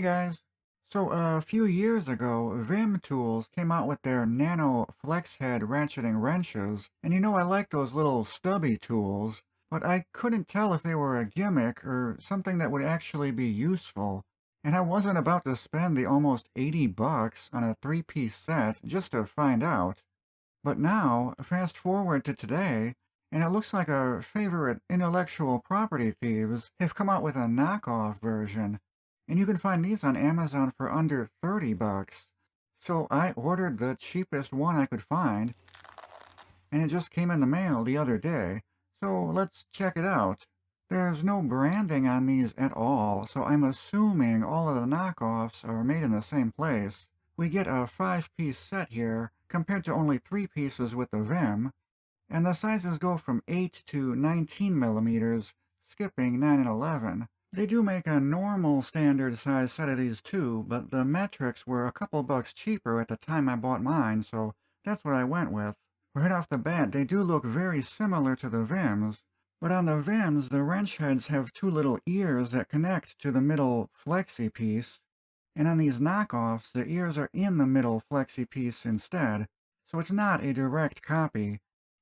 Hey guys. So a few years ago, Vim Tools came out with their nano flex head ratcheting wrenches, and I like those little stubby tools, but I couldn't tell if they were a gimmick or something that would actually be useful. And I wasn't about to spend the almost 80 bucks on a three-piece set just to find out. But now, fast forward to today, and it looks like our favorite intellectual property thieves have come out with a knockoff version, and you can find these on Amazon for under 30 bucks. So I ordered the cheapest one I could find, and it just came in the mail the other day. So let's check it out. There's no branding on these at all, so I'm assuming all of the knockoffs are made in the same place. We get a 5-piece set here, compared to only 3 pieces with the Vim, and the sizes go from 8 to 19 millimeters, skipping 9 and 11. They do make a normal standard size set of these too, but the metrics were a couple bucks cheaper at the time I bought mine, so that's what I went with. Right off the bat, they do look very similar to the Vims, but on the Vims, the wrench heads have two little ears that connect to the middle flexi piece, and on these knockoffs, the ears are in the middle flexi piece instead, so it's not a direct copy.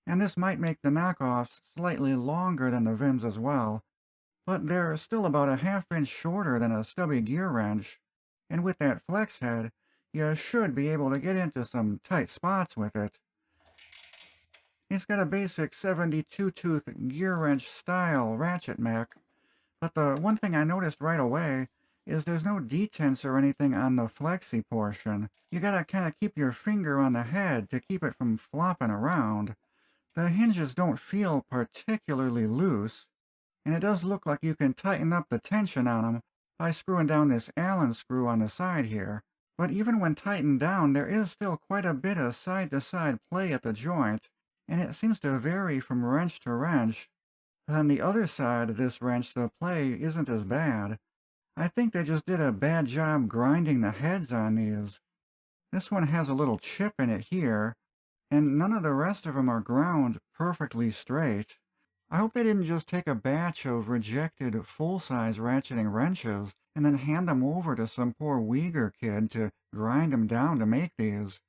And this might make the knockoffs slightly longer than the Vims as well, but they're still about a half-inch shorter than a stubby gear wrench. And with that flex head, you should be able to get into some tight spots with it. It's got a basic 72-tooth gear wrench style ratchet mech, but the one thing I noticed right away is there's no detents or anything on the flexi portion. You gotta kinda keep your finger on the head to keep it from flopping around. The hinges don't feel particularly loose, and it does look like you can tighten up the tension on them by screwing down this Allen screw on the side here. But even when tightened down, there is still quite a bit of side-to-side play at the joint, and it seems to vary from wrench to wrench. On the other side of this wrench, the play isn't as bad. I think they just did a bad job grinding the heads on these. This one has a little chip in it here, and none of the rest of them are ground perfectly straight. I hope they didn't just take a batch of rejected full-size ratcheting wrenches and then hand them over to some poor Uyghur kid to grind them down to make these.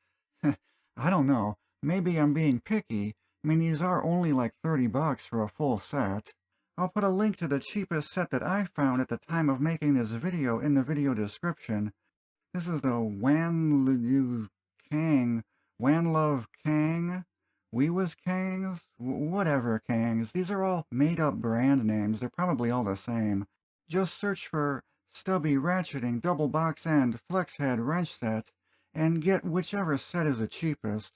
I don't know. Maybe I'm being picky. I mean, these are only like 30 bucks for a full set. I'll put a link to the cheapest set that I found at the time of making this video in the video description. This is the Wanlove Kang, We Was Kangs, whatever Kangs. These are all made-up brand names. They're probably all the same. Just search for Stubby Ratcheting Double Box End Flex Head Wrench Set and get whichever set is the cheapest.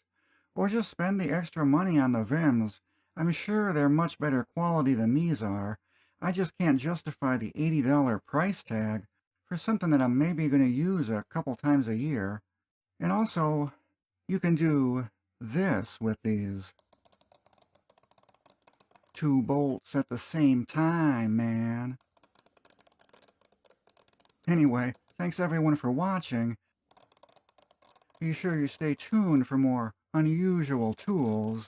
Or just spend the extra money on the Vims. I'm sure they're much better quality than these are. I just can't justify the $80 price tag for something that I'm maybe going to use a couple times a year. And also, you can do this with these. 2 bolts at the same time, man. Anyway, thanks everyone for watching. Be sure you stay tuned for more unusual tools.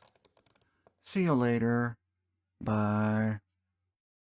See you later. Bye.